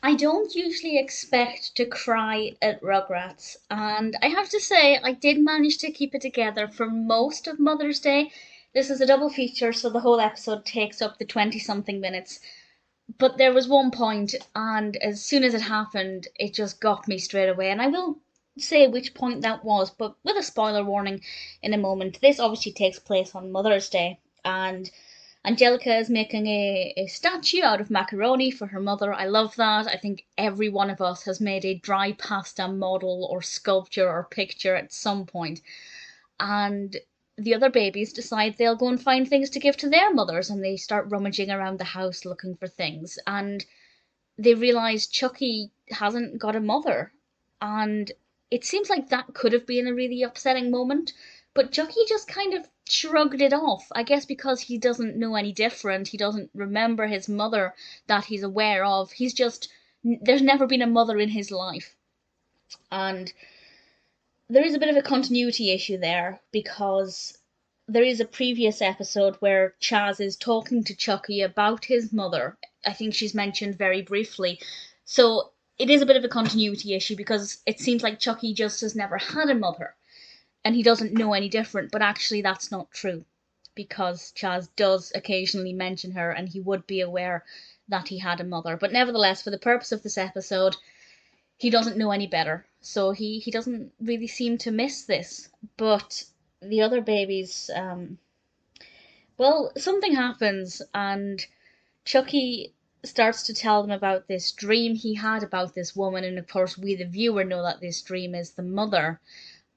I don't usually expect to cry at Rugrats, and I have to say, I did manage to keep it together for most of Mother's Day. This is a double feature, so the whole episode takes up the 20 something minutes. But there was one point, and as soon as it happened, it just got me straight away. And I will say which point that was, but with a spoiler warning in a moment. This obviously takes place on Mother's Day, and Angelica is making a statue out of macaroni for her mother. I love that. I think every one of us has made a dry pasta model or sculpture or picture at some point. And the other babies decide they'll go and find things to give to their mothers, and they start rummaging around the house looking for things. And they realize Chucky hasn't got a mother. And it seems like that could have been a really upsetting moment, but Chucky just kind of shrugged it off. I guess because he doesn't know any different, he doesn't remember his mother that he's aware of. He's just, there's never been a mother in his life. And there is a bit of a continuity issue there because there is a previous episode where Chaz is talking to Chucky about his mother. I think she's mentioned very briefly. So it is a bit of a continuity issue because it seems like Chucky just has never had a mother and he doesn't know any different, but actually that's not true because Chaz does occasionally mention her and he would be aware that he had a mother. But nevertheless, for the purpose of this episode, he doesn't know any better. So he doesn't really seem to miss this. But the other babies, well, something happens and Chucky starts to tell them about this dream he had about this woman. And of course, we, the viewer, know that this dream is the mother.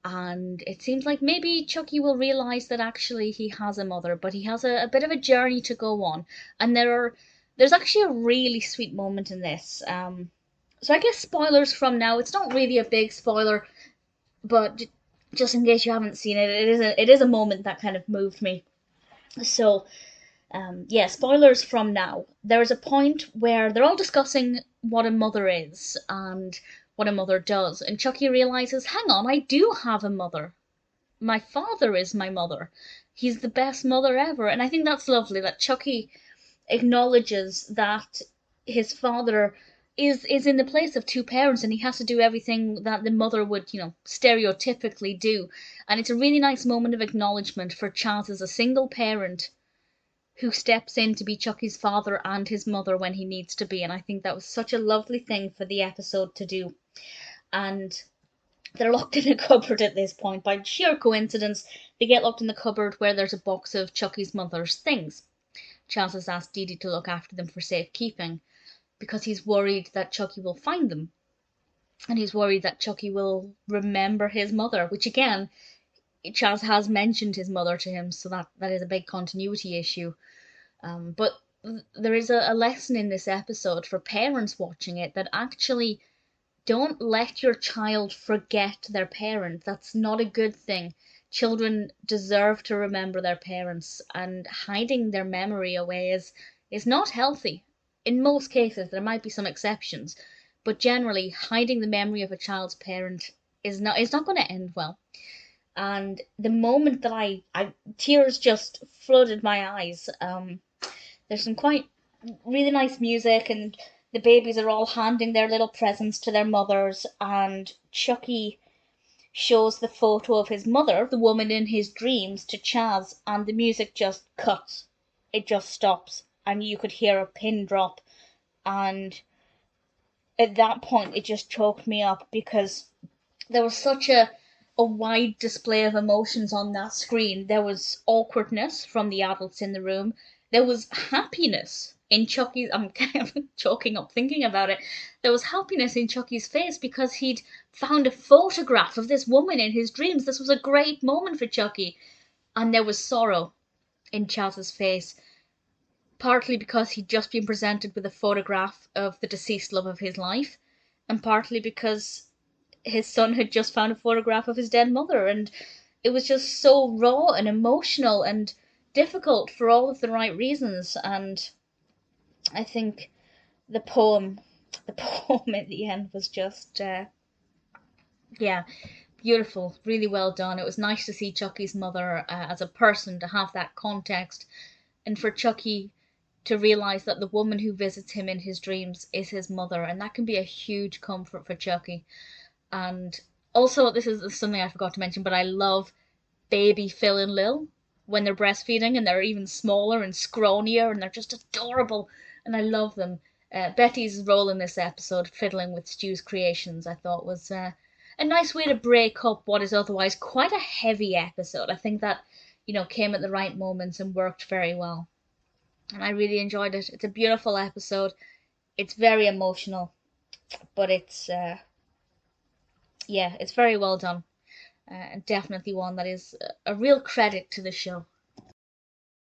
And it seems like maybe Chucky will realize that actually he has a mother, but he has a bit of a journey to go on. And there's actually a really sweet moment in this. So I guess spoilers from now. It's not really a big spoiler, but just in case you haven't seen it, it is a moment that kind of moved me. So yeah, spoilers from now. There is a point where they're all discussing what a mother is and what a mother does, and Chucky realizes, hang on, I do have a mother. My father is my mother. He's the best mother ever, and I think that's lovely that Chucky acknowledges that his father is in the place of two parents and he has to do everything that the mother would, stereotypically do. And it's a really nice moment of acknowledgement for Chaz as a single parent who steps in to be Chucky's father and his mother when he needs to be. And I think that was such a lovely thing for the episode to do. And they're locked in a cupboard at this point. By sheer coincidence, they get locked in the cupboard where there's a box of Chucky's mother's things. Chaz has asked Didi to look after them for safekeeping because he's worried that Chucky will find them. And he's worried that Chucky will remember his mother, which again, Chaz has mentioned his mother to him, so that is a big continuity issue. But there is a lesson in this episode for parents watching it that actually don't let your child forget their parent. That's not a good thing. Children deserve to remember their parents, and hiding their memory away is not healthy. In most cases, there might be some exceptions, but generally, hiding the memory of a child's parent is not going to end well. And the moment that I tears just flooded my eyes. There's some quite really nice music, and the babies are all handing their little presents to their mothers, and Chucky shows the photo of his mother, the woman in his dreams, to Chaz, and the music just cuts. It just stops, and you could hear a pin drop. And at that point, it just choked me up because there was such a wide display of emotions on that screen. There was awkwardness from the adults in the room. There was happiness in Chucky's. I'm kind of choking up thinking about it. There was happiness in Chucky's face because he'd found a photograph of this woman in his dreams. This was a great moment for Chucky. And there was sorrow in Chaz's face, partly because he'd just been presented with a photograph of the deceased love of his life, and partly because his son had just found a photograph of his dead mother, and it was just so raw and emotional and difficult for all of the right reasons. And I think the poem, the poem at the end was just, yeah, beautiful, really well done. It was nice to see Chucky's mother as a person, to have that context, and for Chucky to realise that the woman who visits him in his dreams is his mother, and that can be a huge comfort for Chucky. And also, this is something I forgot to mention, but I love baby Phil and Lil when they're breastfeeding, and they're even smaller and scrawnier, and they're just adorable, and I love them. Betty's role in this episode, fiddling with Stu's creations, I thought was a nice way to break up what is otherwise quite a heavy episode. I think that, came at the right moments and worked very well. And I really enjoyed it. It's a beautiful episode. It's very emotional, but it's it's very well done. And definitely one that is a real credit to the show.